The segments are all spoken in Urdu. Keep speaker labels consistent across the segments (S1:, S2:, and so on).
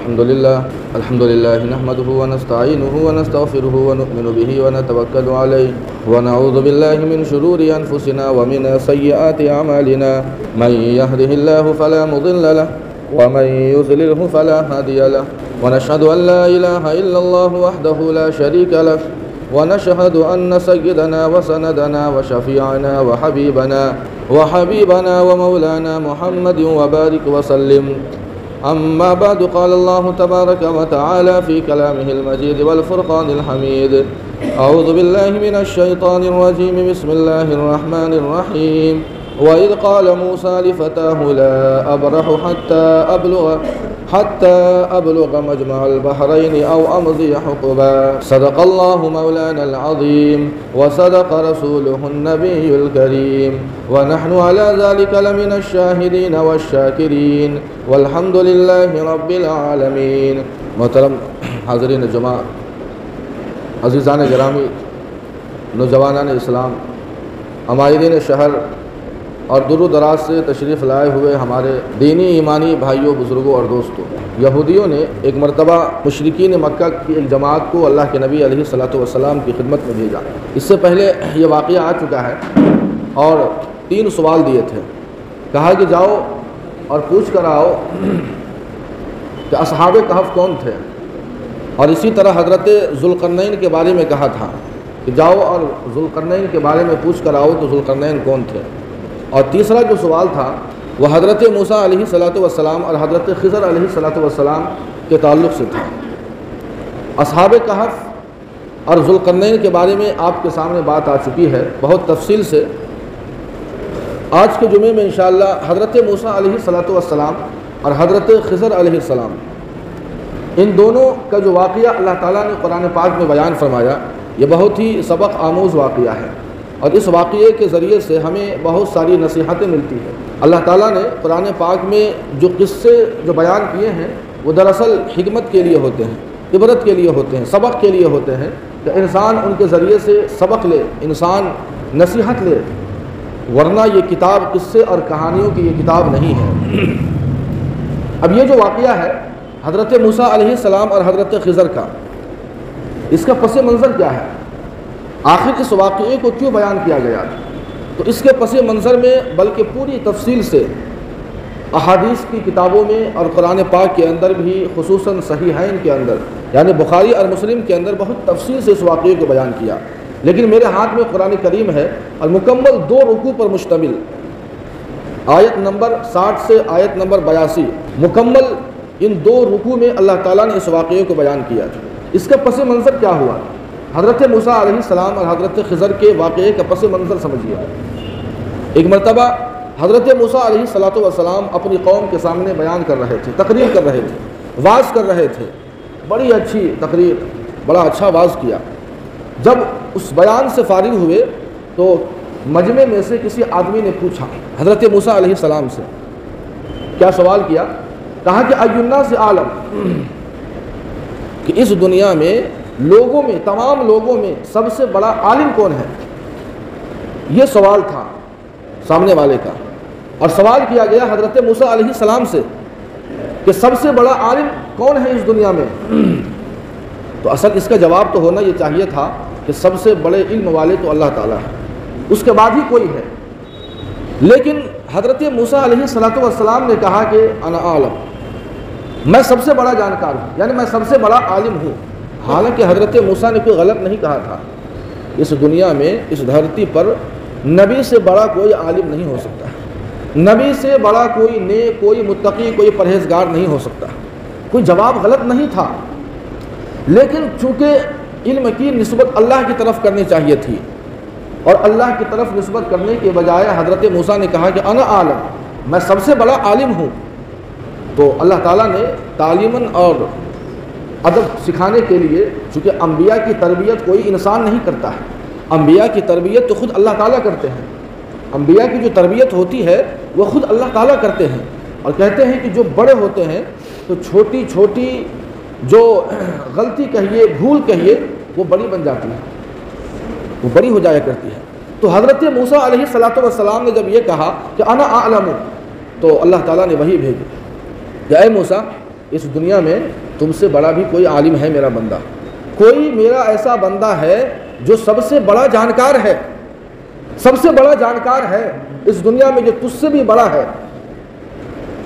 S1: الحمد لله نحمده ونستعينه ونستغفره ونؤمن به ونتوكل عليه ونعوذ بالله من شرور أنفسنا ومن سيئات أعمالنا من يهده الله فلا مضل له ومن يضلله فلا هادي له ونشهد أن لا إله إلا الله وحده لا شريك له ونشهد أن سيدنا وسندنا وشفيعنا وحبيبنا ومولانا محمد وبارك وسلم. أما بعد قال الله تبارك وتعالى في كلامه المجيد والفرقان الحميد أعوذ بالله من الشيطان الرجيم بسم الله الرحمن الرحيم وإذ قال موسى لفتاه لا أبرح حتى أبلغ مجمع البحرين أو أمضي حقبا صدق الله مولانا العظيم وصدق رسوله النبي الكريم ونحن على ذلك لمن الشاهدين والشاكرين والحمد لله رب العالمين. محترم حاضرین جمع، عزیزان گرامی، نوجوانان اسلام، عمائدین شہر اور دور و دراز سے تشریف لائے ہوئے ہمارے دینی ایمانی بھائیوں، بزرگوں اور دوستوں، یہودیوں نے ایک مرتبہ مشرکین مکہ کی ایک جماعت کو اللہ کے نبی علیہ الصلوۃ والسلام کی خدمت میں بھیجا. اس سے پہلے یہ واقعہ آ چکا ہے اور 3 سوال دیے تھے. کہا کہ جاؤ اور پوچھ کر آؤ کہ اصحاب کہف کون تھے، اور اسی طرح حضرت ذوالقرنین کے بارے میں کہا تھا کہ جاؤ اور ذوالقرنین کے بارے میں پوچھ کر آؤ کہ ذوالقرنین کون تھے. اور تیسرا جو سوال تھا وہ حضرت موسیٰ علیہ الصلوۃ والسلام اور حضرت خضر علیہ الصلوۃ والسلام کے تعلق سے تھا. اصحاب کہف اور ذوالقرنین کے بارے میں آپ کے سامنے بات آ چکی ہے بہت تفصیل سے. آج کے جمعے میں انشاءاللہ حضرت موسیٰ علیہ الصلوۃ والسلام اور حضرت خضر علیہ السلام، ان دونوں کا جو واقعہ اللہ تعالیٰ نے قرآن پاک میں بیان فرمایا، یہ بہت ہی سبق آموز واقعہ ہے، اور اس واقعے کے ذریعے سے ہمیں بہت ساری نصیحتیں ملتی ہیں. اللہ تعالیٰ نے قرآن پاک میں جو قصے جو بیان کیے ہیں وہ دراصل حکمت کے لیے ہوتے ہیں، عبرت کے لیے ہوتے ہیں، سبق کے لیے ہوتے ہیں کہ انسان ان کے ذریعے سے سبق لے، انسان نصیحت لے، ورنہ یہ کتاب قصے اور کہانیوں کی یہ کتاب نہیں ہے. اب یہ جو واقعہ ہے حضرت موسیٰ علیہ السلام اور حضرت خضر کا، اس کا پس منظر کیا ہے؟ آخر اس واقعے کو کیوں بیان کیا گیا؟ تو اس کے پس منظر میں بلکہ پوری تفصیل سے احادیث کی کتابوں میں اور قرآن پاک کے اندر بھی، خصوصاً صحیحین کے اندر یعنی بخاری اور مسلم کے اندر بہت تفصیل سے اس واقعے کو بیان کیا. لیکن میرے ہاتھ میں قرآن کریم ہے اور مکمل 2 رکوع پر مشتمل، آیت نمبر 60 سے آیت نمبر 82، مکمل ان 2 رکوع میں اللہ تعالیٰ نے اس واقعے کو بیان کیا. اس کا پس منظر کیا ہوا؟ حضرت موسیٰ علیہ السلام اور حضرت خضر کے واقعے کا پس منظر سمجھیے. ایک مرتبہ حضرت موسیٰ علیہ الصلوۃ والسلام اپنی قوم کے سامنے بیان کر رہے تھے، تقریر کر رہے تھے، واعظ کر رہے تھے. بڑی اچھی تقریر، بڑا اچھا واعظ کیا. جب اس بیان سے فارغ ہوئے تو مجمع میں سے کسی آدمی نے پوچھا حضرت موسیٰ علیہ السلام سے، کیا سوال کیا؟ کہا کہ ای الناس عالم، کہ اس دنیا میں لوگوں میں، تمام لوگوں میں سب سے بڑا عالم کون ہے؟ یہ سوال تھا سامنے والے کا، اور سوال کیا گیا حضرت موسیٰ علیہ السلام سے کہ سب سے بڑا عالم کون ہے اس دنیا میں؟ تو اصل اس کا جواب تو ہونا یہ چاہیے تھا کہ سب سے بڑے علم والے تو اللہ تعالیٰ ہے، اس کے بعد ہی کوئی ہے. لیکن حضرت موسیٰ علیہ الصلوۃ والسلام نے کہا کہ انا عالم، میں سب سے بڑا جانکار ہوں، یعنی میں سب سے بڑا عالم ہوں. حالانکہ حضرت موسیٰ نے کوئی غلط نہیں کہا تھا. اس دنیا میں، اس دھرتی پر نبی سے بڑا کوئی عالم نہیں ہو سکتا، نبی سے بڑا کوئی نیک، کوئی متقی، کوئی پرہیزگار نہیں ہو سکتا. کوئی جواب غلط نہیں تھا، لیکن چونکہ علم کی نسبت اللہ کی طرف کرنی چاہیے تھی، اور اللہ کی طرف نسبت کرنے کے بجائے حضرت موسیٰ نے کہا کہ انا عالم، میں سب سے بڑا عالم ہوں. تو اللہ تعالیٰ نے تعلیماً اور ادب سکھانے کے لیے، چونکہ انبیاء کی تربیت کوئی انسان نہیں کرتا ہے، انبیاء کی تربیت تو خود اللہ تعالیٰ کرتے ہیں. انبیاء کی جو تربیت ہوتی ہے وہ خود اللہ تعالیٰ کرتے ہیں، اور کہتے ہیں کہ جو بڑے ہوتے ہیں تو چھوٹی چھوٹی جو غلطی کہیے، بھول کہیے، وہ بڑی بن جاتی ہے، وہ بڑی ہو جایا کرتی ہے. تو حضرت موسیٰ علیہ الصلوۃ والسلام نے جب یہ کہا کہ انا اعلم، تو اللہ تعالیٰ نے وحی بھیجی کہ اے موسیٰ، اس دنیا میں تم سے بڑا بھی کوئی عالم ہے میرا بندہ، کوئی میرا ایسا بندہ ہے جو سب سے بڑا جانکار ہے، سب سے بڑا جانکار ہے اس دنیا میں، جو تجھ سے بھی بڑا ہے،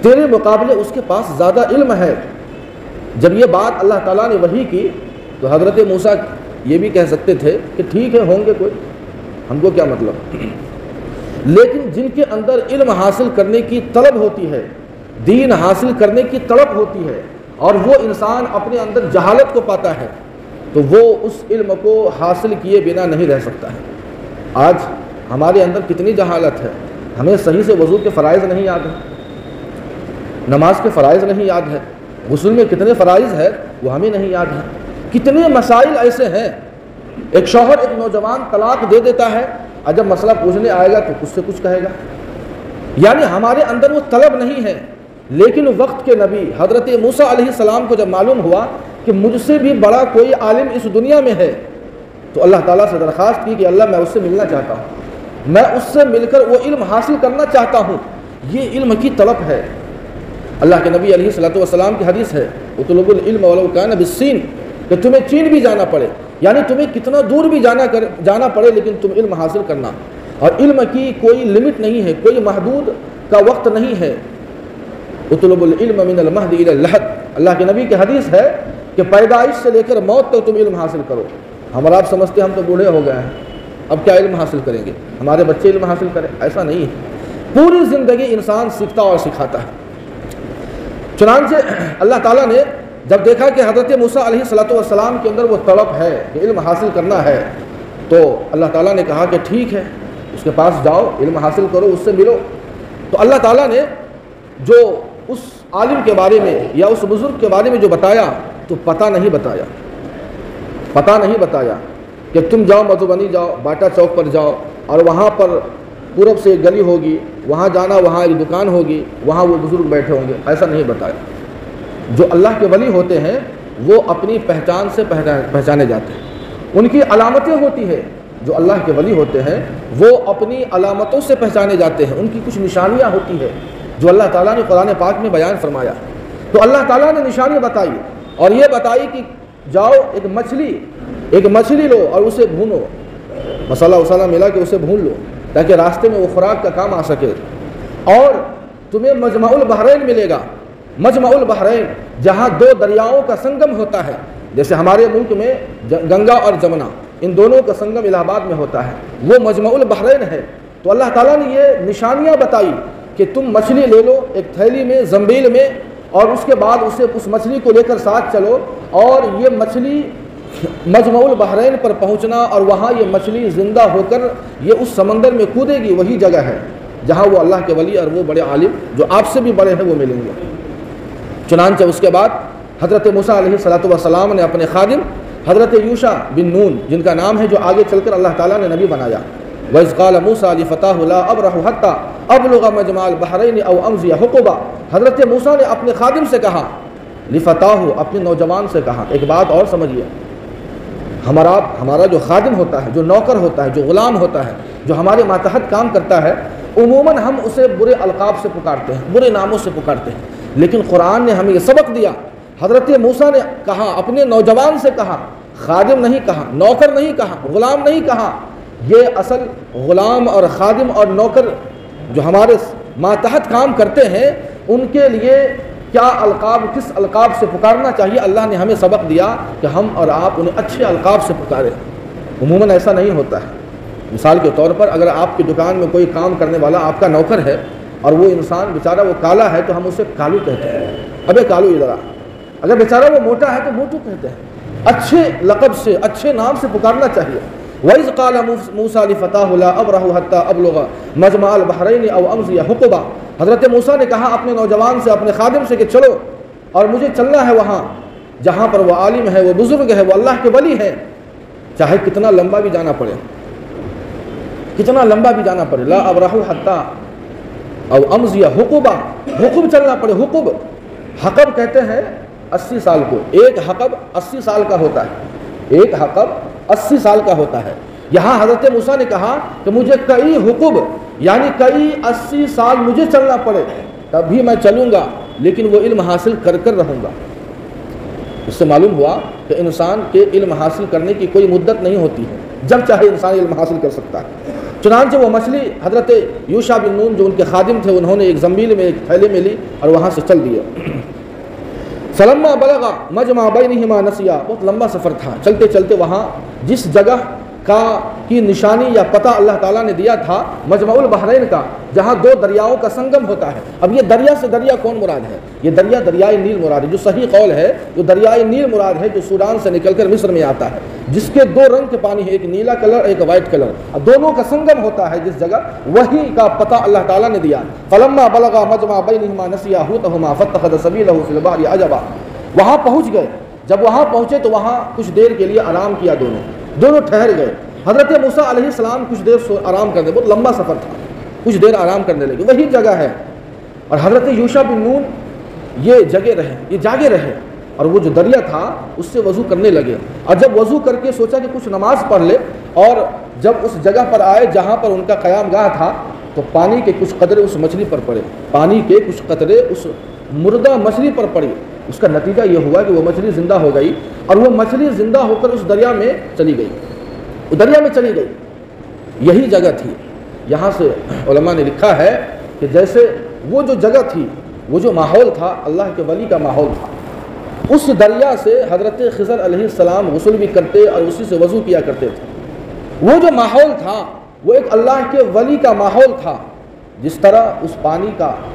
S1: تیرے مقابلے اس کے پاس زیادہ علم ہے۔ جب یہ بات اللہ تعالیٰ نے وحی کی تو حضرت موسیٰ یہ بھی کہہ سکتے تھے کہ ٹھیک ہے، ہوں گے کوئی، ہم کو کیا مطلب۔ لیکن جن کے اندر علم حاصل کرنے کی طلب ہوتی ہے، دین حاصل کرنے کی طلب ہوتی ہے، اور وہ انسان اپنے اندر جہالت کو پاتا ہے تو وہ اس علم کو حاصل کیے بنا نہیں رہ سکتا ہے۔ آج ہمارے اندر کتنی جہالت ہے، ہمیں صحیح سے وضو کے فرائض نہیں یاد ہیں، نماز کے فرائض نہیں یاد ہے، غسل میں کتنے فرائض ہے وہ ہمیں نہیں یاد ہے۔ کتنے مسائل ایسے ہیں، ایک شوہر ایک نوجوان طلاق دے دیتا ہے، اور جب مسئلہ پوچھنے آئے گا تو کچھ سے کچھ کہے گا، یعنی ہمارے اندر وہ طلب نہیں ہے۔ لیکن وقت کے نبی حضرت موسیٰ علیہ السلام کو جب معلوم ہوا کہ مجھ سے بھی بڑا کوئی عالم اس دنیا میں ہے تو اللہ تعالیٰ سے درخواست کی کہ اللہ میں اس سے ملنا چاہتا ہوں، میں اس سے مل کر وہ علم حاصل کرنا چاہتا ہوں، یہ علم کی طلب ہے۔ اللہ کے نبی علیہ الصلوۃ والسلام کی حدیث ہے اطلب العلم ولو کان بالصین، کہ تمہیں چین بھی جانا پڑے، یعنی تمہیں کتنا دور بھی جانا پڑے لیکن تم علم حاصل کرنا، اور علم کی کوئی لمٹ نہیں ہے، کوئی محدود کا وقت نہیں ہے۔ اطلب العلم من المہد الی اللحد، اللہ کے نبی کی حدیث ہے کہ پیدائش سے لے کر موت تک تم علم حاصل کرو۔ ہم اور آپ سمجھتے ہیں ہم تو بوڑھے ہو گئے ہیں، اب کیا علم حاصل کریں گے، ہمارے بچے علم حاصل کریں، ایسا نہیں ہے، پوری زندگی انسان سیکھتا اور سکھاتا ہے۔ چنانچہ اللہ تعالیٰ نے جب دیکھا کہ حضرت موسیٰ علیہ الصلوۃ والسلام کے اندر وہ طلب ہے کہ علم حاصل کرنا ہے، تو اللہ تعالیٰ نے کہا کہ ٹھیک ہے، اس کے پاس جاؤ، علم حاصل کرو، اس سے ملو۔ تو اللہ تعالیٰ نے جو اس عالم کے بارے میں یا اس بزرگ کے بارے میں جو بتایا تو پتہ نہیں بتایا کہ تم جاؤ مدھوبنی جاؤ، باٹا چوک پر جاؤ، اور وہاں پر پورب سے ایک گلی ہوگی، وہاں جانا، وہاں ایک دکان ہوگی، وہاں وہ بزرگ بیٹھے ہوں گے، ایسا نہیں بتایا۔ جو اللہ کے ولی ہوتے ہیں وہ اپنی پہچان سے پہچانے جاتے ہیں، ان کی علامتیں ہوتی ہیں۔ جو اللہ کے ولی ہوتے ہیں وہ اپنی علامتوں سے پہچانے جاتے ہیں، ان کی کچھ نشانیاں ہوتی ہیں جو اللہ تعالیٰ نے قرآن پاک میں بیان فرمایا۔ تو اللہ تعالیٰ نے نشانی بتائی اور یہ بتائی کہ جاؤ ایک مچھلی لو اور اسے بھونو، مسالہ وسالہ ملا کے اسے بھون لو تاکہ راستے میں وہ خوراک کا کام آ سکے، اور تمہیں مجمع البحرین ملے گا۔ مجمع البحرین جہاں دو دریاؤں کا سنگم ہوتا ہے، جیسے ہمارے ملک میں گنگا اور جمنا، ان دونوں کا سنگم الہ آباد میں ہوتا ہے، وہ مجمع البحرین ہے۔ تو اللہ تعالیٰ نے یہ نشانیاں بتائی کہ تم مچھلی لے لو ایک تھیلی میں، زنبیل میں، اور اس کے بعد اس مچھلی کو لے کر ساتھ چلو، اور یہ مچھلی مجمع البحرین پر پہنچنا، اور وہاں یہ مچھلی زندہ ہو کر یہ اس سمندر میں کودے گی، وہی جگہ ہے جہاں وہ اللہ کے ولی اور وہ بڑے عالم جو آپ سے بھی بڑے ہیں وہ ملیں گے۔ چنانچہ اس کے بعد حضرت موسیٰ علیہ الصلوۃ والسلام نے اپنے خادم حضرت یوشع بن نون، جن کا نام ہے جو آگے چل کر اللہ تعالیٰ نے نبی بنایا، وَإِذْ قَالَ مُوسَىٰ لِفَتَاهُ لَا أَبْرَحُ حَتَّىٰ أَبْلُغَ مَجْمَعَ الْبَحْرَيْنِ أَوْ أَمْضِيَ حُقُبًا، حضرت موسیٰ نے اپنے خادم سے کہا، لِفَتَاهُ اپنے نوجوان سے کہا۔ ایک بات اور سمجھیے، ہمارا جو خادم ہوتا ہے، جو نوکر ہوتا ہے، جو غلام ہوتا ہے، جو ہمارے ماتحت کام کرتا ہے، عموماً ہم اسے برے القاب سے پکارتے ہیں، برے ناموں سے پکارتے ہیں، لیکن قرآن نے ہمیں یہ سبق دیا۔ حضرت موسیٰ نے کہا، اپنے نوجوان سے کہا، خادم نہیں کہا، نوکر نہیں کہا، غلام نہیں کہا۔ یہ اصل غلام اور خادم اور نوکر جو ہمارے ماتحت کام کرتے ہیں، ان کے لیے کیا القاب، کس القاب سے پکارنا چاہیے، اللہ نے ہمیں سبق دیا کہ ہم اور آپ انہیں اچھے القاب سے پکاریں۔ عموماً ایسا نہیں ہوتا ہے۔ مثال کے طور پر اگر آپ کی دکان میں کوئی کام کرنے والا آپ کا نوکر ہے اور وہ انسان بیچارہ وہ کالا ہے تو ہم اسے کالو کہتے ہیں، ابے کالو ادھر آ۔ اگر بیچارہ وہ موٹا ہے تو موٹو کہتے ہیں۔ اچھے لقب سے، اچھے نام سے پکارنا چاہیے۔ وَإِذْ قَالَ مُوسَىٰ لِفَتَاهُ لَا أَبْرَحُ حَتَّىٰ أَبْلُغَ مَجْمَعَ الْبَحْرَيْنِ أَوْ أَمْضِيَ حُقُبًا، حضرت موسیٰ نے کہا اپنے نوجوان سے، اپنے خادم سے کہ چلو اور مجھے چلنا ہے وہاں جہاں پر وہ عالم ہے، وہ بزرگ ہے، وہ اللہ کے ولی ہے، چاہے کتنا لمبا بھی جانا پڑے، کتنا لمبا بھی جانا پڑے۔ لا ابرح حتیٰ او امضی حقبا، حقب چلنا پڑے۔ حقب کہتے ہیں 80 سال کو، ایک حقب 80 سال کا ہوتا ہے، ایک حقب 80 سال کا ہوتا ہے۔ یہاں حضرت موسیٰ نے کہا کہ مجھے کئی حقب یعنی کئی 80 سال مجھے چلنا پڑے تب بھی میں چلوں گا، لیکن وہ علم حاصل کر کر رہوں گا۔ اس سے معلوم ہوا کہ انسان کے علم حاصل کرنے کی کوئی مدت نہیں ہوتی ہے، جب چاہے انسان علم حاصل کر سکتا ہے۔ چنانچہ وہ مچھلی حضرت یوشع بن نون جو ان کے خادم تھے، انہوں نے ایک زنبیل میں، ایک تھیلے میں لی اور وہاں سے چل دیا۔ فلما بلغ مجمع بینہما نسیا، بہت لمبا سفر تھا، چلتے چلتے وہاں جس جگہ کی نشانی یا پتہ اللہ تعالیٰ نے دیا تھا مجمع البحرین کا، جہاں دو دریاؤں کا سنگم ہوتا ہے۔ اب یہ دریا سے دریا کون مراد ہے؟ یہ دریا دریائے نیل مراد ہے۔ جو صحیح قول ہے جو دریائے نیل مراد ہے، جو سوڈان سے نکل کر مصر میں آتا ہے، جس کے دو رنگ کے پانی ہے، ایک نیلا کلر ایک وائٹ کلر، دونوں کا سنگم ہوتا ہے جس جگہ، وہی کا پتہ اللہ تعالیٰ نے دیا۔ فلما بلغ مجمع بینہما نسیا حوتہما فاتخذ سبیلہ فی البحر عجبا، وہاں پہنچ گئے۔ جب وہاں پہنچے تو وہاں کچھ دیر کے لیے آرام کیا، دونوں ٹھہر گئے۔ حضرت موسیٰ علیہ السلام کچھ دیر آرام کرنے، بہت لمبا سفر تھا، کچھ دیر آرام کرنے لگے، وہی جگہ ہے۔ اور حضرت یوشع بن نون یہ جاگے رہے اور وہ جو دریا تھا اس سے وضو کرنے لگے۔ اور جب وضو کر کے سوچا کہ کچھ نماز پڑھ لے، اور جب اس جگہ پر آئے جہاں پر ان کا قیام گاہ تھا تو پانی کے کچھ قطرے اس مچھلی پر پڑے، پانی کے کچھ قطرے اس مردہ مچھلی پر پڑے۔ اس کا نتیجہ یہ ہوا کہ وہ مچھلی زندہ ہو گئی، اور وہ مچھلی زندہ ہو کر اس دریا میں چلی گئی، یہی جگہ تھی۔ یہاں سے علماء نے لکھا ہے کہ جیسے وہ جو جگہ تھی، وہ جو ماحول تھا اللہ کے ولی کا ماحول تھا، اس دریا سے حضرت خضر علیہ السلام غسل بھی کرتے اور اسی سے وضو کیا کرتے تھے۔ وہ جو ماحول تھا وہ ایک اللہ کے ولی کا ماحول تھا۔ جس طرح اس پانی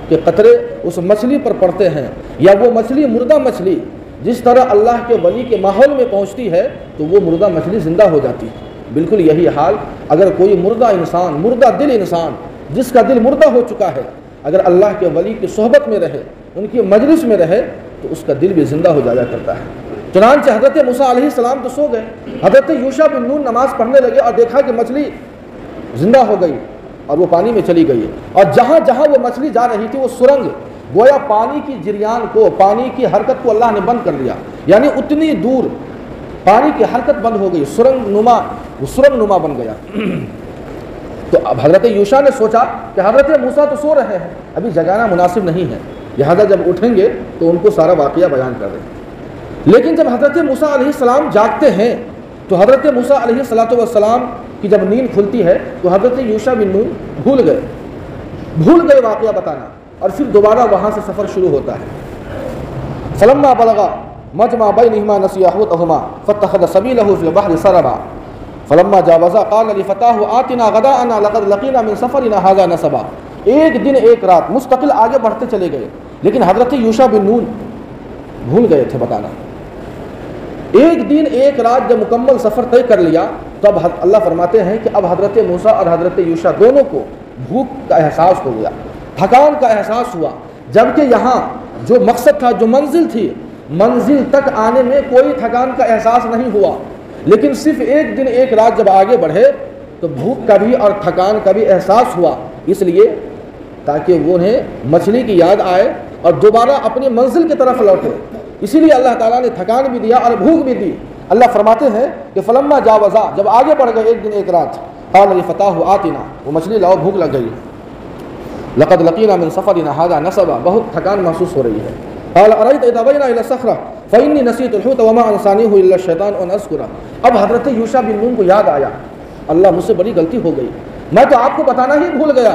S1: کے قطرے اس مچھلی پر پڑتے ہیں، یا وہ مچھلی مردہ مچھلی جس طرح اللہ کے ولی کے ماحول میں پہنچتی ہے تو وہ مردہ مچھلی زندہ ہو جاتی ہے۔ بالکل یہی حال اگر کوئی مردہ دل انسان جس کا دل مردہ ہو چکا ہے، اگر اللہ کے ولی کی صحبت میں رہے، ان کی مجلس میں رہے، تو اس کا دل بھی زندہ ہو جایا کرتا ہے۔ چنانچہ حضرت موسیٰ علیہ السلام تو سو گئے، حضرت یوشع بن نون نماز پڑھنے لگے اور دیکھا کہ مچھلی زندہ ہو گئی اور وہ پانی میں چلی گئی، اور جہاں جہاں وہ مچھلی جا رہی تھی وہ سرنگ، گویا پانی کی جریان کو، پانی کی حرکت کو اللہ نے بند کر دیا، یعنی اتنی دور پانی کی حرکت بند ہو گئی، سرنگ نما بن گیا۔ تو اب حضرت یوشع نے سوچا کہ حضرت موسیٰ تو سو رہے ہیں، ابھی جگانا مناسب نہیں ہے، لہذا جب اٹھیں گے تو ان کو سارا واقعہ بیان کر دیں گے۔ لیکن جب حضرت موسیٰ علیہ السلام جاگتے ہیں تو حضرت موسیٰ علیہ السلام کی جب نیند کھلتی ہے تو حضرت یوشع بن نون بھول گئے واقعہ بتانا، اور پھر دوبارہ وہاں سے سفر شروع ہوتا ہے۔ فلما بلغ مجمع بینہما نسیا حوتہما فاتخذ سبیلہ فی البحر سربا فلما جاوزا قال لفتاہ آتنا غداءنا لقد لقینا من سفرنا ھذا نصبا۔ ایک دن ایک رات مستقل آگے بڑھتے چلے گئے، لیکن حضرت یوشع بن نون بھول گئے تھے بتانا۔ ایک دن ایک رات جب مکمل سفر طے کر لیا تو اب اللہ فرماتے ہیں کہ اب حضرت موسیٰ اور حضرت یوشع دونوں کو بھوک کا احساس ہو گیا، تھکان کا احساس ہوا، جبکہ یہاں جو مقصد تھا، جو منزل تھی، منزل تک آنے میں کوئی تھکان کا احساس نہیں ہوا، لیکن صرف ایک دن ایک رات جب آگے بڑھے تو بھوک کا بھی اور تھکان کا بھی احساس ہوا، اس لیے تاکہ انہیں مچھلی کی یاد آئے اور دوبارہ اپنی منزل کی طرف لوٹے، اسی لیے اللہ تعالیٰ نے تھکان بھی دیا اور بھوک بھی دی۔ اللہ فرماتے ہیں کہ فلما جاوزا، جب آگے بڑھ گئے ایک دن ایک رات، قال لفتاہ آتنا، وہ مچھلی لاؤ، بھوک لگ گئی، لقد لقینا من سفرنا ھذا نصبا، بہت تھکان محسوس ہو رہی ہے۔ قال ارأيت اذا بينا الى الصخرة فاني نسيت الحوت وما انسانيه الا الشيطان ان اذكره۔ اب حضرت یوشع بن نون کو یاد آیا، اللہ مجھ سے بڑی غلطی ہو گئی، میں تو آپ کو بتانا ہی بھول گیا،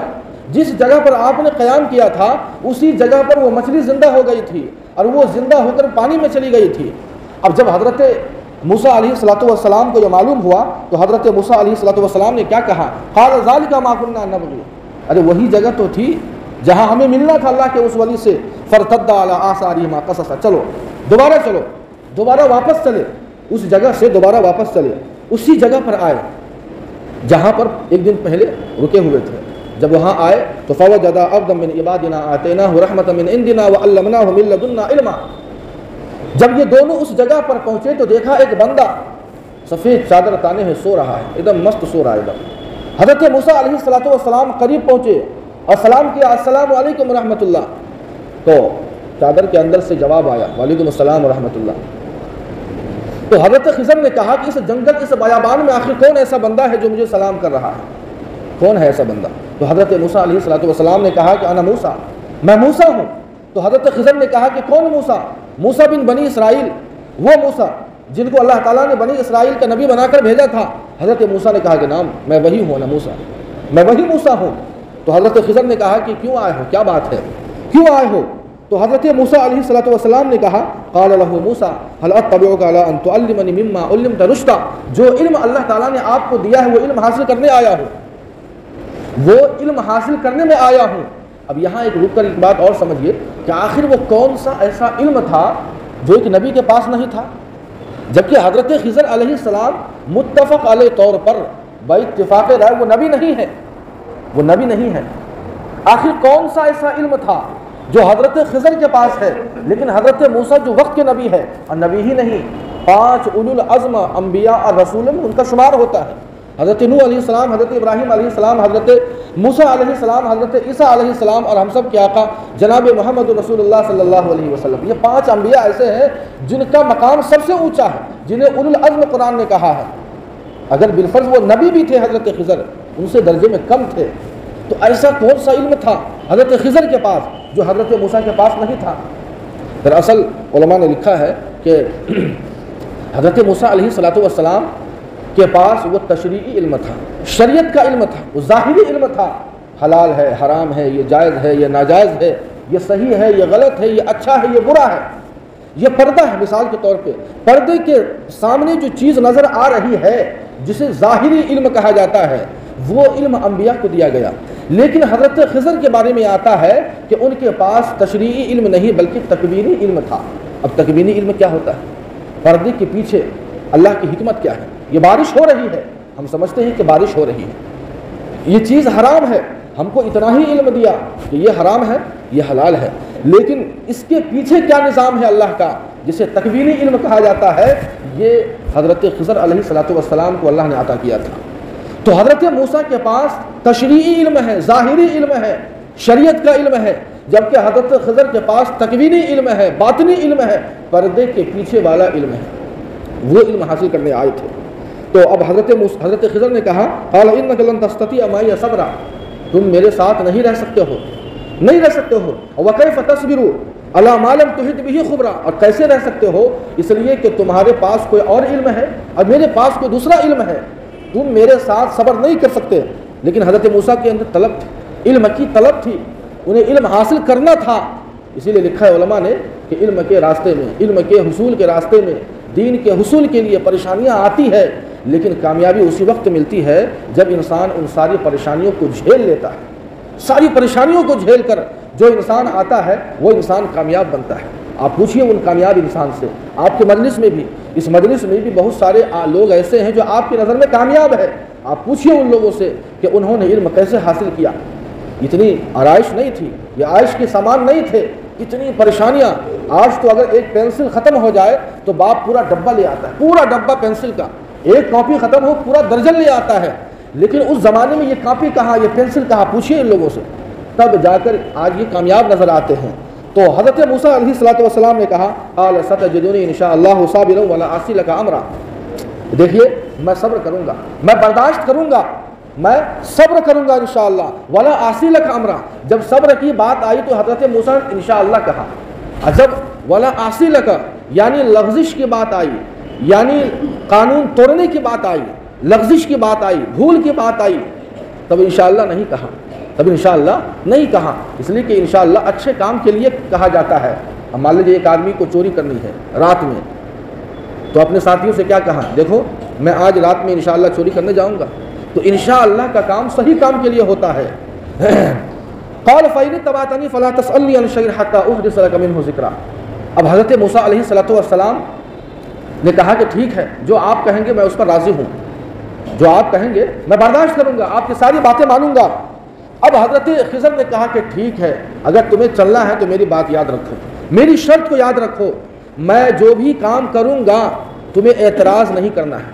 S1: جس جگہ پر آپ نے قیام کیا تھا اسی جگہ پر وہ مچھلی زندہ ہو گئی تھی اور وہ زندہ ہو کر پانی میں چلی گئی تھی۔ اب جب حضرت موسیٰ علیہ السلام کو یہ معلوم ہوا تو حضرت موسیٰ علیہ السلام نے کیا کہا؟ قال ذلك ما كنا نبغي، ارے وہی جگہ تو تھی جہاں ہمیں ملنا تھا اللہ کے اس ولی سے۔ فرتد علی آثارہما قصصا، چلو دوبارہ واپس چلے، اس جگہ سے دوبارہ واپس چلے، اسی جگہ پر آئے جہاں پر ایک دن پہلے رکے ہوئے تھے۔ جب وہاں آئے تو فوجد عبدا من عبادنا آتیناہ رحمۃ من عندنا وعلمناہ من لدنا علما۔ جب یہ دونوں اس جگہ پر پہنچے تو دیکھا ایک بندہ سفید چادر تانے ہے، سو رہا ہے، ایک دم مست سو رہا ہے ایک دم۔ حضرت موسیٰ علیہ السلام قریب پہنچے اور سلام کیا، السلام علیکم ورحمۃ اللہ، تو چادر کے اندر سے جواب آیا، وعلیکم السلام ورحمۃ اللہ۔ تو حضرت خضر نے کہا کہ اس جنگل، اس بیابان میں آخر کون ایسا بندہ ہے جو مجھے سلام کر رہا ہے، کون ہے ایسا بندہ؟ تو حضرت موسیٰ علیہ السلام نے کہا کہ انا موسیٰ، میں موسیٰ ہوں، تو حضرت خضر نے کہا کہ کون موسیٰ؟ موسیٰ بن بنی اسرائیل، وہ موسیٰ جن کو اللہ تعالیٰ نے بنی اسرائیل کا نبی بنا کر بھیجا تھا۔ حضرت موسیٰ نے کہا کہ نام میں وہی ہوں نا موسیٰ، میں وہی موسیٰ ہوں۔ تو حضرت خضر نے کہا کہ کیوں آئے ہو، کیا بات ہے، کیوں آئے ہو؟ تو حضرت موسیٰ علیہ الصلوۃ والسلام نے کہا قال له موسیٰ هل اتبعك على ان تعلمني مما علمت رشدا، جو علم اللہ تعالیٰ نے آپ کو دیا ہے وہ علم حاصل کرنے آیا ہوں، وہ علم حاصل کرنے میں آیا ہوں۔ اب یہاں ایک رک کر ایک بات اور سمجھیے کہ آخر وہ کون سا ایسا علم تھا جو ایک نبی کے پاس نہیں تھا، جبکہ حضرت خضر علیہ السلام متفق علیہ طور پر باتفاق رائے وہ نبی نہیں ہے، وہ نبی نہیں ہے۔ آخر کون سا ایسا علم تھا جو حضرت خضر کے پاس ہے لیکن حضرت موسیٰ جو وقت کے نبی ہے اور نبی ہی نہیں، 5 اولو العزم انبیاء اور رسول میں ان کا شمار ہوتا ہے، حضرت نوح علیہ السلام، حضرت ابراہیم علیہ السلام، حضرت موسیٰ علیہ السلام، حضرت عیسیٰ علیہ السلام اور ہم سب کے آقا جناب محمد رسول اللہ صلی اللہ علیہ وسلم۔ یہ 5 انبیاء ایسے ہیں جن کا مقام سب سے اونچا ہے، جنہیں اولو العزم قرآن نے کہا ہے۔ اگر بالفرض وہ نبی بھی تھے حضرت خضر، ان سے درجے میں کم تھے، تو ایسا کون سا علم تھا حضرت خضر کے پاس جو حضرت موسیٰ کے پاس نہیں تھا؟ دراصل علماء نے لکھا ہے کہ حضرت موسیٰ علیہ الصلوۃ والسلام کے پاس وہ تشریعی علم تھا، شریعت کا علم تھا، وہ ظاہری علم تھا، حلال ہے، حرام ہے، یہ جائز ہے، یہ ناجائز ہے، یہ صحیح ہے، یہ غلط ہے، یہ اچھا ہے، یہ برا ہے، یہ پردہ ہے۔ مثال کے طور پہ پردے کے سامنے جو چیز نظر آ رہی ہے جسے ظاہری علم کہا جاتا ہے، وہ علم انبیاء کو دیا گیا۔ لیکن حضرت خضر کے بارے میں آتا ہے کہ ان کے پاس تشریعی علم نہیں بلکہ تکوینی علم تھا۔ اب تکوینی علم کیا ہوتا ہے؟ پردے کے پیچھے اللہ کی حکمت کیا ہے؟ یہ بارش ہو رہی ہے، ہم سمجھتے ہیں کہ بارش ہو رہی ہے، یہ چیز حرام ہے، ہم کو اتنا ہی علم دیا کہ یہ حرام ہے، یہ حلال ہے، لیکن اس کے پیچھے کیا نظام ہے اللہ کا، جسے تکوینی علم کہا جاتا ہے، یہ حضرت خضر علیہ الصلوۃ والسلام کو اللہ نے عطا کیا تھا۔ تو حضرت موسیٰ کے پاس تشریعی علم ہے، ظاہری علم ہے، شریعت کا علم ہے، جبکہ حضرت خضر کے پاس تکوینی علم ہے، باطنی علم ہے، پردے کے پیچھے والا علم ہے، وہ علم حاصل کرنے آئے تھے۔ تو اب حضرت خضر نے کہا قال انک لن تستطیع معی صبرا، تم میرے ساتھ نہیں رہ سکتے ہو، نہیں رہ سکتے ہو، وکیف تصبر علی ما لم تحط به خبرا، اور کیسے رہ سکتے ہو؟ اس لیے کہ تمہارے پاس کوئی اور علم ہے اور میرے پاس کوئی دوسرا علم ہے، تم میرے ساتھ صبر نہیں کر سکتے۔ لیکن حضرت موسیٰ کے اندر طلب تھی، علم کی طلب تھی، انہیں علم حاصل کرنا تھا۔ اسی لیے لکھا ہے علماء نے کہ علم کے راستے میں، علم کے حصول کے راستے میں، دین کے حصول کے لیے پریشانیاں آتی ہے، لیکن کامیابی اسی وقت ملتی ہے جب انسان ان ساری پریشانیوں کو جھیل لیتا ہے۔ ساری پریشانیوں کو جھیل کر جو انسان آتا ہے وہ انسان کامیاب بنتا ہے۔ آپ پوچھئے ان کامیاب انسان سے، آپ کے مجلس میں بھی، اس مجلس میں بھی بہت سارے لوگ ایسے ہیں جو آپ کی نظر میں کامیاب ہے، آپ پوچھئے ان لوگوں سے کہ انہوں نے علم کیسے حاصل کیا۔ اتنی آرائش نہیں تھی، یہ عائش کے سامان نہیں تھے، اتنی پریشانیاں۔ آج تو اگر ایک پینسل ختم ہو جائے تو باپ پورا ڈبہ لے آتا ہے، پورا ڈبہ پینسل کا، ایک کاپی ختم ہو پورا درجن لے آتا ہے، لیکن اس زمانے میں یہ کاپی کہاں، یہ پینسل کہاں؟ پوچھئے ان لوگوں سے، تب جا کر آج یہ کامیاب نظر آتے ہیں۔ تو حضرت موسیٰ علیہ الصلوۃ والسلام نے کہا قال ستجدنی ان شاء اللہ صابرا ولا اعصی لک امرا، دیکھیے میں صبر کروں گا، میں برداشت کروں گا، میں صبر کروں گا انشاءاللہ، ولا اعصی لک امرا۔ جب صبر کی بات آئی تو حضرت موسیٰ نے انشاءاللہ کہا، جب ولا اعصی لک یعنی لغزش کی بات آئی، یعنی قانون توڑنے کی بات آئی، لغزش کی بات آئی، بھول کی بات آئی، تب انشاءاللہ نہیں کہا، تب انشاءاللہ نہیں کہا، اس لیے کہ انشاءاللہ اچھے کام کے لیے کہا جاتا ہے۔ اب مان لیجیے ایک آدمی کو چوری کرنی ہے رات میں، تو اپنے ساتھیوں سے کیا کہا، دیکھو میں آج رات میں انشاءاللہ چوری کرنے جاؤں گا، تو انشاءاللہ کا کام صحیح کام کے لیے ہوتا ہے۔ قال فإن اتبعتني فلا تسألني عن شيء حتى أحدث لك منه ذكرا۔ اب حضرت موسیٰ علیہ الصلوۃ والسلام نے کہا کہ ٹھیک ہے، جو آپ کہیں گے میں اس پر راضی ہوں، جو آپ کہیں گے میں برداشت کروں گا، آپ کی ساری باتیں مانوں گا۔ اب حضرت خضر نے کہا کہ ٹھیک ہے، اگر تمہیں چلنا ہے تو میری بات یاد رکھو، میری شرط کو یاد رکھو، میں جو بھی کام کروں گا تمہیں اعتراض نہیں کرنا ہے،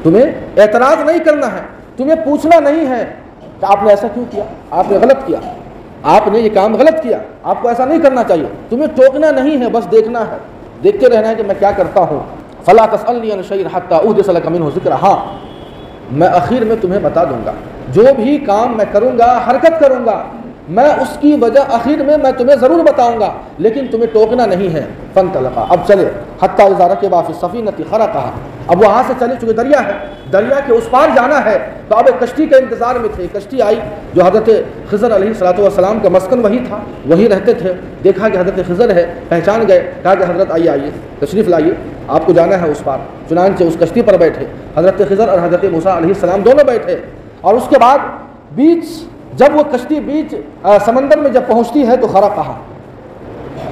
S1: تمہیں اعتراض نہیں کرنا ہے، تمہیں پوچھنا نہیں ہے کہ آپ نے ایسا کیوں کیا، آپ نے غلط کیا، آپ نے یہ کام غلط کیا، آپ کو ایسا نہیں کرنا چاہیے، تمہیں ٹوکنا نہیں ہے، بس دیکھنا ہے، دیکھتے رہنا ہے کہ میں کیا کرتا ہوں۔ فلا تسألنی عن شيء حتى أحدث لك منه ذکرا، ہاں میں اخیر میں تمہیں بتا دوں گا، جو بھی کام میں کروں گا، حرکت کروں گا، میں اس کی وجہ آخر میں تمہیں ضرور بتاؤں گا، لیکن تمہیں ٹوکنا نہیں ہے۔ فانطلقا، اب چلے، حتی اذا رکبا فی السفینۃ خرقھا، اب وہاں سے چلے، چونکہ دریا ہے، دریا کے اس پار جانا ہے، تو اب ایک کشتی کے انتظار میں تھے۔ کشتی آئی، جو حضرت خضر علیہ الصلوۃ والسلام کا مسکن وہی تھا، وہی رہتے تھے۔ دیکھا کہ حضرت خضر ہے، پہچان گئے، کہا کہ حضرت آئیے تشریف لائیے، آپ کو جانا ہے اس پار۔ چنانچہ اس کشتی پر بیٹھے، حضرت خضر اور حضرت موسیٰ علیہ السلام دونوں بیٹھے، اور اس کے بعد بیچ جب وہ کشتی بیچ سمندر میں جب پہنچتی ہے تو خرقھا،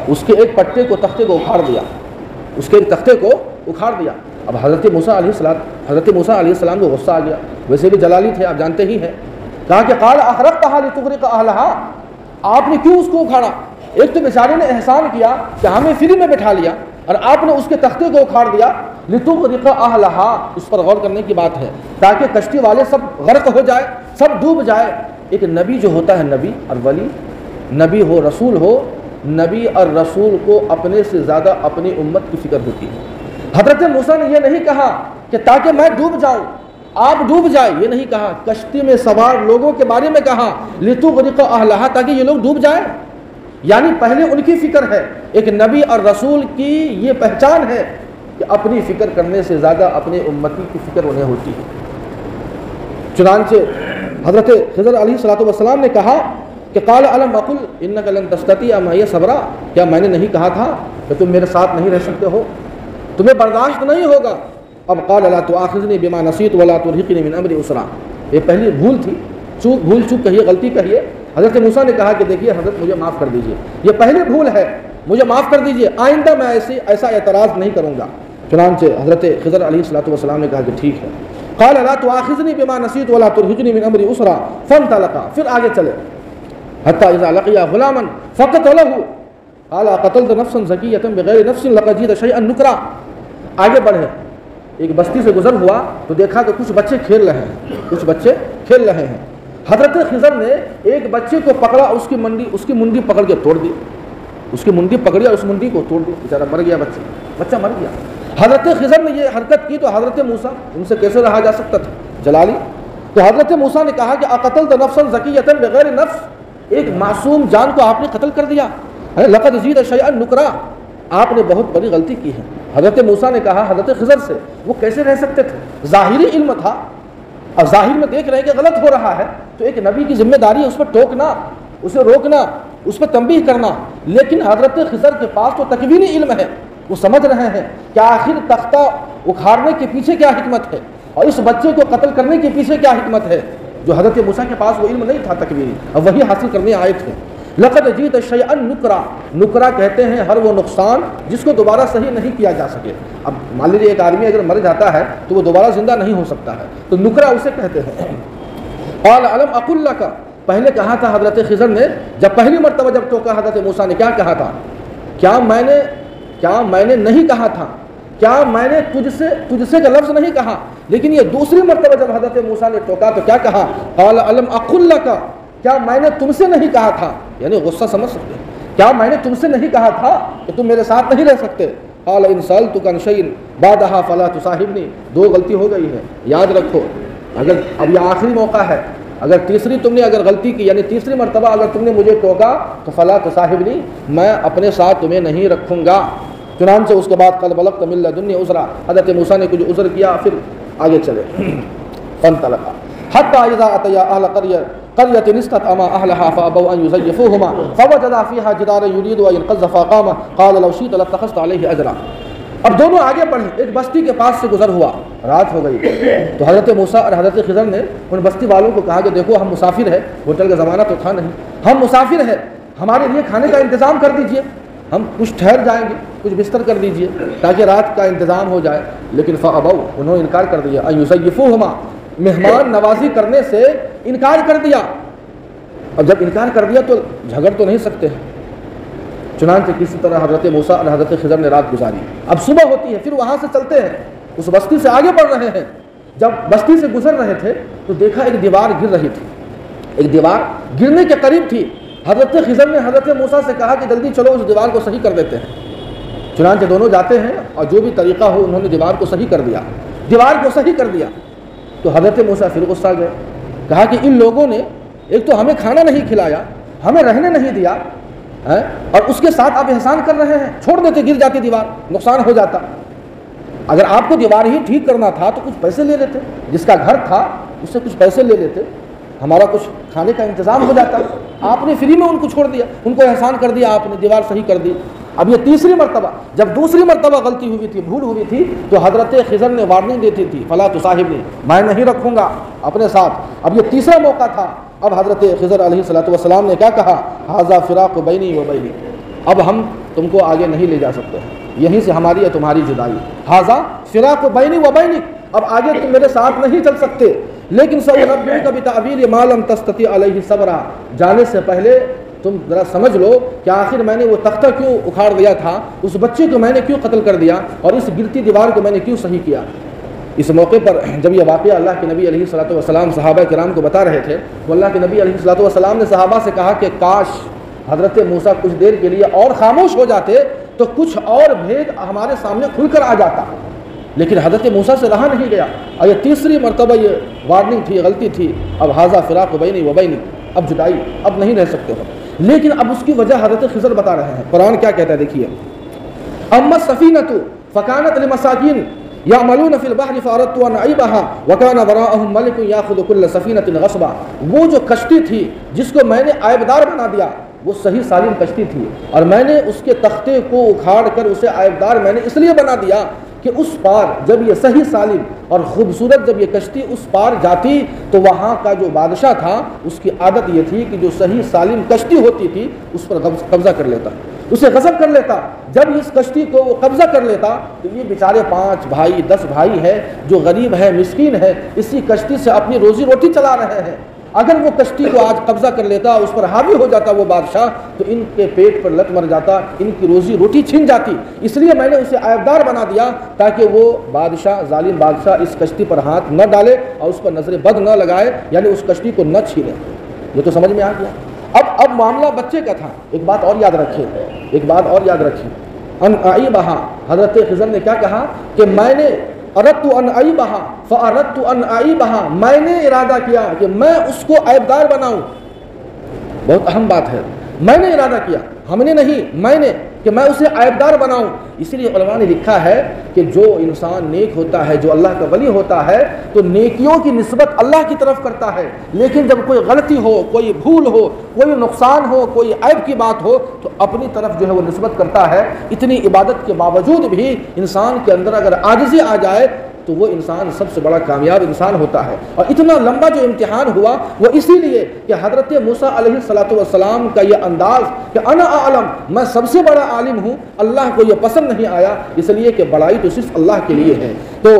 S1: اس کے ایک پٹے کو، تختے کو اکھاڑ دیا، اس کے ایک تختے کو اکھاڑ دیا۔ اب حضرت موسیٰ علیہ السلام کو غصہ آ گیا، ویسے بھی جلالی تھے، آپ جانتے ہی ہیں۔ کہا کہ قال اخرقتھا لتغرق اہلھا، آپ نے کیوں اس کو اکھاڑا؟ ایک تو بیچارے نے احسان کیا کہ ہمیں فری میں بٹھا لیا، اور آپ نے اس کے تختے کو اکھاڑ دیا۔ لتغرق اہلھا، اس پر غور کرنے کی بات ہے، تاکہ کشتی والے سب غرق ہو جائے، سب ڈوب جائے۔ ایک نبی جو ہوتا ہے، نبی اور ولی، نبی ہو رسول ہو، نبی اور رسول کو اپنے سے زیادہ اپنی امت کی فکر ہوتی ہے۔ حضرت موسیٰ نے یہ نہیں کہا کہ تاکہ میں ڈوب جاؤں، آپ ڈوب جائے، یہ نہیں کہا، کشتی میں سوار لوگوں کے بارے میں کہا لتغرق اہلھا، تاکہ یہ لوگ ڈوب جائیں۔ یعنی پہلے ان کی فکر ہے، ایک نبی اور رسول کی یہ پہچان ہے کہ اپنی فکر کرنے سے زیادہ اپنے امتی کی فکر انہیں ہوتی ہے۔ چنانچہ حضرت خضر علیہ الصلوۃ والسلام نے کہا کہ قال الم اقل انک لن تستطیع معی صبرا، کیا میں نے نہیں کہا تھا کہ تم میرے ساتھ نہیں رہ سکتے ہو، تمہیں برداشت نہیں ہوگا۔ اب قال لا تؤاخذنی بما نسیت ولا ترهقنی من امری عسرا، یہ پہلی بھول تھی، بھول چوک کہیے، غلطی کہیے۔ حضرت موسیٰ نے کہا کہ دیکھیے حضرت مجھے معاف کر دیجئے، یہ پہلی بھول ہے، مجھے معاف کر دیجئے، آئندہ میں ایسا اعتراض نہیں کروں گا۔ چنانچہ حضرت خضر علیہ الصلوۃ والسلام نے کہا کہ ٹھیک ہے۔ قال لا تؤاخذنی بما نسیت ولا ترهقنی من امری عسرا، فانطلقا، پھر آگے چلے، حتی اذا لقیا غلاما فقتلہ، قال قتلت نفسا زکیۃ بغیر نفس لقد جئت شیئا نکرا۔ آگے بڑھے، ایک بستی سے گزر ہوا تو دیکھا کہ کچھ بچے کھیل رہے ہیں، حضرت خضر نے ایک بچے کو پکڑا، اس کی منڈی پکڑ کے توڑ دی، اس کی منڈی پکڑی اور اس منڈی کو توڑ دی، بیچارہ مر گیا، بچہ مر گیا۔ حضرت خضر نے یہ حرکت کی تو حضرت موسیٰ، ان سے کیسے رہا جا سکتا تھا، جلالی۔ تو حضرت موسیٰ نے کہا کہ اقتلت نفسا زکیۃ بغیر نفس، ایک معصوم جان کو آپ نے قتل کر دیا، لقد جئت شیئا نکرا، آپ نے بہت بڑی غلطی کی ہے۔ حضرت موسیٰ نے کہا حضرت خضر سے، وہ کیسے رہ سکتے تھے، ظاہری علم تھا، اور ظاہر میں دیکھ رہے ہیں کہ غلط ہو رہا ہے، تو ایک نبی کی ذمہ داری ہے اس پر ٹوکنا، اسے روکنا، اس پر تنبیہ کرنا۔ لیکن حضرت خضر کے پاس تو تکوینی علم ہے، وہ سمجھ رہے ہیں کہ آخر تختہ اکھاڑنے کے پیچھے کیا حکمت ہے، اور اس بچے کو قتل کرنے کے پیچھے کیا حکمت ہے، جو حضرت موسیٰ کے پاس وہ علم نہیں تھا تکوینی، اور وہی حاصل کرنے آئے تھے۔ لقد جئت شیئا نکرا، نکرا کہتے ہیں ہر وہ نقصان جس کو دوبارہ صحیح نہیں کیا جا سکے۔ اب مان لیجیے ایک آدمی اگر مر جاتا ہے تو وہ دوبارہ زندہ نہیں ہو سکتا ہے، تو نکرا اسے کہتے ہیں۔ قال الم اقل لک، پہلے کہا تھا حضرت خضر نے، جب پہلی مرتبہ جب ٹوکا حضرت موسیٰ نے کیا کہا تھا، کیا میں نے نہیں کہا تھا، کیا میں نے تجھ سے کا لفظ نہیں کہا، لیکن یہ دوسری مرتبہ جب حضرت موسیٰ نے ٹوکا تو کیا کہا، قال الم اقل لک، کیا میں نے تم سے نہیں کہا تھا، یعنی غصہ سمجھ سکتے ہیں، کیا میں نے تم سے نہیں کہا تھا کہ تم میرے ساتھ نہیں رہ سکتے۔ قال ان سألتک عن شیء بعدها فلا تصاحبنی، دو غلطی ہو گئی ہے، یاد رکھو، اگر اب یہ آخری موقع ہے، اگر تیسری تم نے اگر غلطی کی، یعنی تیسری مرتبہ اگر تم نے مجھے ٹوکا تو فلا تصاحبنی، میں اپنے ساتھ تمہیں نہیں رکھوں گا۔ چنانچہ اس کے بعد قد بلغت من لدنی عذرا، حضرت موسیٰ نے کچھ عذر کیا، پھر آگے چلے۔ فانطلقا حتی اذا اتیا اہل قرية استطعما أهلها فأبوا أن يزيفوهما فوجدا فيها جدارا يريد أن ينقض فأقامه قال لو شئت لاتخذت عليه أجرا۔ اب دونوں آگے بڑھے، ایک بستی کے پاس سے گزر ہوا، رات ہو گئی، تو حضرت موسیٰ اور حضرت خضر نے ان بستی والوں کو کہا کہ دیکھو ہم مسافر ہیں، ہوٹل کا زمانہ تو تھا نہیں، ہم مسافر ہیں، ہمارے لیے کھانے کا انتظام کر دیجئے، ہم کچھ ٹھہر جائیں گے، کچھ بستر کر دیجئے تاکہ رات کا انتظام ہو جائے۔ لیکن فأبوا، انہوں نے انکار کر دیا، أن يزيفوهما، مہمان نوازی کرنے سے انکار کر دیا، اور جب انکار کر دیا تو جھگڑ تو نہیں سکتے ہیں۔ چنانچہ کسی طرح حضرت موسیٰ اور حضرت خضر نے رات گزاری، اب صبح ہوتی ہے، پھر وہاں سے چلتے ہیں، اس بستی سے آگے بڑھ رہے ہیں۔ جب بستی سے گزر رہے تھے تو دیکھا ایک دیوار گر رہی تھی، ایک دیوار گرنے کے قریب تھی۔ حضرت خضر نے حضرت موسیٰ سے کہا کہ جلدی چلو اس دیوار کو صحیح کر دیتے ہیں۔ چنانچہ دونوں جاتے ہیں اور جو بھی طریقہ ہو انہوں نے دیوار کو صحیح کر دیا، دیوار کو صحیح کر دیا۔ تو حضرت موسیٰ پھر غصہ گئے، کہا کہ ان لوگوں نے ایک تو ہمیں کھانا نہیں کھلایا، ہمیں رہنے نہیں دیا اور اس کے ساتھ آپ احسان کر رہے ہیں. چھوڑ دیتے, گر جاتی دیوار, نقصان ہو جاتا. اگر آپ کو دیوار ہی ٹھیک کرنا تھا تو کچھ پیسے لے لیتے, جس کا گھر تھا اس سے کچھ پیسے لے لیتے, ہمارا کچھ کھانے کا انتظام ہو جاتا. آپ نے فری میں ان کو چھوڑ دیا, ان کو احسان کر دیا, آپ نے دیوار صحیح کر دی. اب یہ تیسری مرتبہ, جب دوسری مرتبہ غلطی ہوئی تھی, بھول ہوئی تھی, تو حضرت خضر نے وارننگ دیتی تھی, فلا تصاحبنی, میں نہیں رکھوں گا اپنے ساتھ. اب یہ تیسرا موقع تھا. اب حضرت خضر علیہ الصلوۃ والسلام نے کیا کہا, ھذا فراق بینی و بینک, اب ہم تم کو آگے نہیں لے جا سکتے, یہیں سے ہماری یا تمہاری جدائی. ھذا فراق بینی و بینک, اب آگے تم میرے ساتھ نہیں چل سکتے. لیکن سأنبئک بتأویل ما لم تستطع علیہ صبرا, جانے سے پہلے تم ذرا سمجھ لو کہ آخر میں نے وہ تختہ کیوں اکھاڑ دیا تھا, اس بچے کو میں نے کیوں قتل کر دیا, اور اس گرتی دیوار کو میں نے کیوں صحیح کیا. اس موقع پر جب یہ واقعہ اللہ کے نبی علیہ الصلوۃ والسلام صحابہ کرام کو بتا رہے تھے, تو اللہ کے نبی علیہ الصلوۃ والسلام نے صحابہ سے کہا کہ کاش حضرت موسیٰ کچھ دیر کے لیے اور خاموش ہو جاتے تو کچھ اور بھید ہمارے سامنے کھل کر آ جاتا. لیکن حضرت موسیٰ سے رہا نہیں گیا, اور یہ تیسری مرتبہ یہ وارننگ تھی, غلطی تھی. اب ھذا فراق بینی و بینک, اب جدائی, اب نہیں رہ سکتے ہو. لیکن اب اس کی وجہ حضرت خضر بتا رہے ہیں. قرآن کیا کہتا ہے دیکھیے, اما السفینۃ فکانت لمساکین یعملون فی البحر فاردت ان اعیبها وکان وراءهم ملک یاخذ کل سفینۃ غصبا, وہ جو کشتی تھی جس کو میں نے عیبدار بنا دیا, وہ صحیح سالم کشتی تھی, اور میں نے اس کے تختے کو اکھاڑ کر اسے عیبدار میں نے اس لیے بنا دیا کہ اس پار جب یہ صحیح سالم اور خوبصورت جب یہ کشتی اس پار جاتی تو وہاں کا جو بادشاہ تھا اس کی عادت یہ تھی کہ جو صحیح سالم کشتی ہوتی تھی اس پر قبضہ کر لیتا, اسے غصب کر لیتا. جب اس کشتی کو وہ قبضہ کر لیتا تو یہ بیچارے 5 بھائی 10 بھائی ہے جو غریب ہے, مسکین ہے, اسی کشتی سے اپنی روزی روٹی چلا رہے ہیں. اگر وہ کشتی کو آج قبضہ کر لیتا, اس پر حاوی ہو جاتا وہ بادشاہ, تو ان کے پیٹ پر لت مر جاتا, ان کی روزی روٹی چھن جاتی. اس لیے میں نے اسے عیبدار بنا دیا تاکہ وہ بادشاہ, ظالم بادشاہ اس کشتی پر ہاتھ نہ ڈالے اور اس پر نظر بد نہ لگائے, یعنی اس کشتی کو نہ چھینے. یہ تو سمجھ میں آ گیا. اب معاملہ بچے کا تھا. ایک بات اور یاد رکھیے, ان اعیبها, حضرت خضر نے کیا کہا کہ میں نے اردت ان اعیبها فاردت ان اعیبها, میں نے ارادہ کیا کہ میں اس کو عیبدار بناؤں. بہت اہم بات ہے, میں نے ارادہ کیا, ہم نے نہیں, میں نے, کہ میں اسے عیبدار بناؤں. اسی لیے علماء نے لکھا ہے کہ جو انسان نیک ہوتا ہے, جو اللہ کا ولی ہوتا ہے, تو نیکیوں کی نسبت اللہ کی طرف کرتا ہے. لیکن جب کوئی غلطی ہو, کوئی بھول ہو, کوئی نقصان ہو, کوئی عیب کی بات ہو, تو اپنی طرف جو ہے وہ نسبت کرتا ہے. اتنی عبادت کے باوجود بھی انسان کے اندر اگر عاجزی آ جائے تو وہ انسان سب سے بڑا کامیاب انسان ہوتا ہے. اور اتنا لمبا جو امتحان ہوا وہ اسی لیے کہ حضرت موسیٰ علیہ الصلوۃ والسلام کا یہ انداز کہ انا اعلم, میں سب سے بڑا عالم ہوں, اللہ کو یہ پسند نہیں آیا, اس لیے کہ بڑائی تو صرف اللہ کے لیے ہے. تو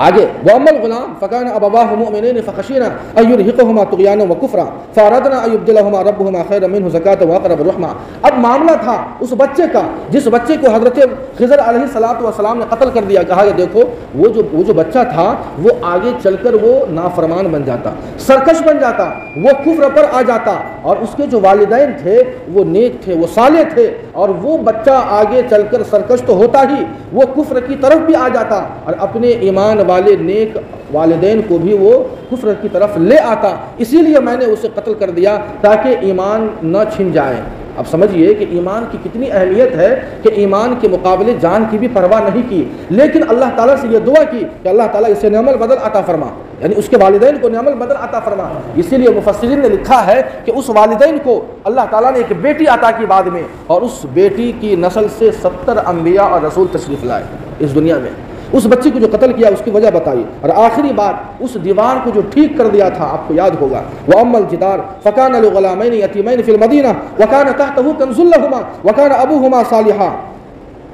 S1: آگے, وَأَمَّا الْغُلَامُ فَكَانَ أَبَوَاهُ مُؤْمِنَيْنِ فَخَشِينَا أَن يُرْهِقَهُمَا طُغْيَانًا وَكُفْرًا فَأَرَدْنَا أَن يُبْدِلَهُمَا رَبُّهُمَا خَيْرًا مِنْهُ زَكَاةً وَأَقْرَبَ رُحْمًا. اب معاملہ تھا اس بچے کا, جس بچے کو حضرت خضر علیہ السلام نے قتل کر دیا. کہا کہ دیکھو وہ جو بچہ تھا وہ آگے چل کر وہ نافرمان بن جاتا, سرکش بن جاتا, وہ کفر پر آ جاتا, اور اس کے جو والدین تھے وہ نیک تھے, وہ صالح تھے, اور وہ بچہ آگے چل کر سرکش تو ہوتا ہی, وہ کفر کی طرف بھی آ جاتا, اور اپنے ایمان والے نیک والدین کو بھی وہ کفر کی طرف لے آتا. اسی لیے میں نے اسے قتل کر دیا تاکہ ایمان نہ چھن جائے. اب سمجھیے کہ ایمان کی کتنی اہمیت ہے کہ ایمان کے مقابلے جان کی بھی پرواہ نہیں کی, لیکن اللہ تعالیٰ سے یہ دعا کی کہ اللہ تعالیٰ اسے نعم البدل عطا فرما, یعنی اس کے والدین کو نعم البدل عطا فرما. اسی لیے مفسرین نے لکھا ہے کہ اس والدین کو اللہ تعالیٰ نے ایک بیٹی عطا کی بعد میں, اور اس بیٹی کی نسل سے 70 انبیاء اور رسول تشریف لائے اس دنیا میں. اس بچے کو جو قتل کیا اس کی وجہ بتائی. اور آخری بات, اس دیوار کو جو ٹھیک کر دیا تھا, آپ کو یاد ہوگا, وَأَمَّا الْجِدَارُ فَكَانَ لِغُلَامَيْنِ يَتِيمَيْنِ فِي الْمَدِينَةِ وَكَانَ تَحْتَهُ كَنْزٌ لَهُمَا وَكَانَ أَبُوهُمَا صَالِحًا.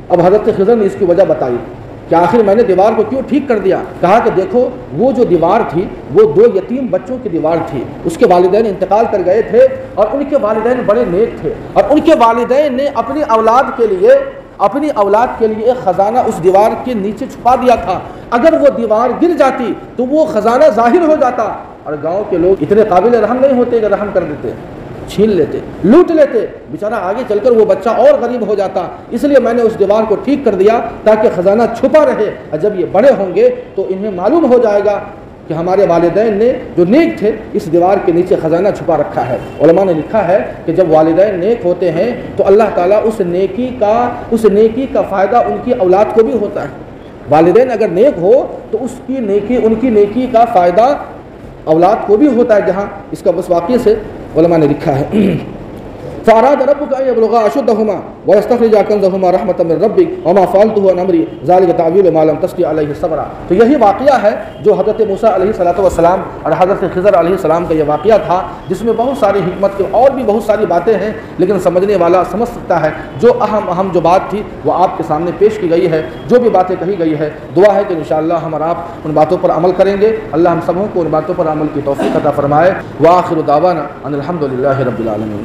S1: اب حضرت خضر نے اس کی وجہ بتائی کہ آخر میں نے دیوار کو کیوں ٹھیک کر دیا. کہا کہ دیکھو وہ جو دیوار تھی وہ 2 یتیم بچوں کی دیوار تھی. اس کے والدین انتقال کر گئے تھے, اور ان کے والدین بڑے نیک تھے, اور ان کے والدین نے اپنی اولاد کے لیے ایک خزانہ اس دیوار کے نیچے چھپا دیا تھا. اگر وہ دیوار گر جاتی تو وہ خزانہ ظاہر ہو جاتا, اور گاؤں کے لوگ اتنے قابل رحم نہیں ہوتے کہ رحم کر دیتے, چھین لیتے, لوٹ لیتے, بیچارہ آگے چل کر وہ بچہ اور غریب ہو جاتا. اس لیے میں نے اس دیوار کو ٹھیک کر دیا تاکہ خزانہ چھپا رہے, اور جب یہ بڑے ہوں گے تو انہیں معلوم ہو جائے گا کہ ہمارے والدین نے جو نیک تھے اس دیوار کے نیچے خزانہ چھپا رکھا ہے۔ علماء نے لکھا ہے کہ جب والدین نیک ہوتے ہیں تو اللہ تعالیٰ اس نیکی کا فائدہ ان کی اولاد کو بھی ہوتا ہے۔ والدین اگر نیک ہو تو ان کی نیکی کا فائدہ اولاد کو بھی ہوتا ہے، جہاں اس کا بس واقعے سے علماء نے لکھا ہے۔ فَأَرَادَ رَبُّكَ أَن يَبْلُغَا أَشُدَّهُمَا وَيَسْتَخْرِجَا كَنزَهُمَا رَحْمَةً مِّن رَّبِّكَ وَمَا فَعَلْتُهُ عَنْ أَمْرِي ذَلِكَ تَأْوِيلُ مَا لَمْ تَسْطِع عَلَيْهِ صَبْرًا۔ تو یہی واقعہ ہے جو حضرت موسیٰ علیہ السلام اور حضرت خضر علیہ السلام کا یہ واقعہ تھا، جس میں بہت ساری حکمت کے اور بھی بہت ساری باتیں ہیں، لیکن سمجھنے والا سمجھ سکتا ہے۔ جو اہم جو بات تھی وہ آپ کے سامنے پیش کی گئی ہے، جو بھی باتیں کہی گئی ہے، دعا ہے کہ انشاءاللہ ہم اور آپ ان باتوں پر عمل کریں گے۔ اللہ ہم سبوں کو ان باتوں پر عمل کی توفیق عطا فرمائے۔ وآخر دعوانا ان الحمد للہ رب العالمین۔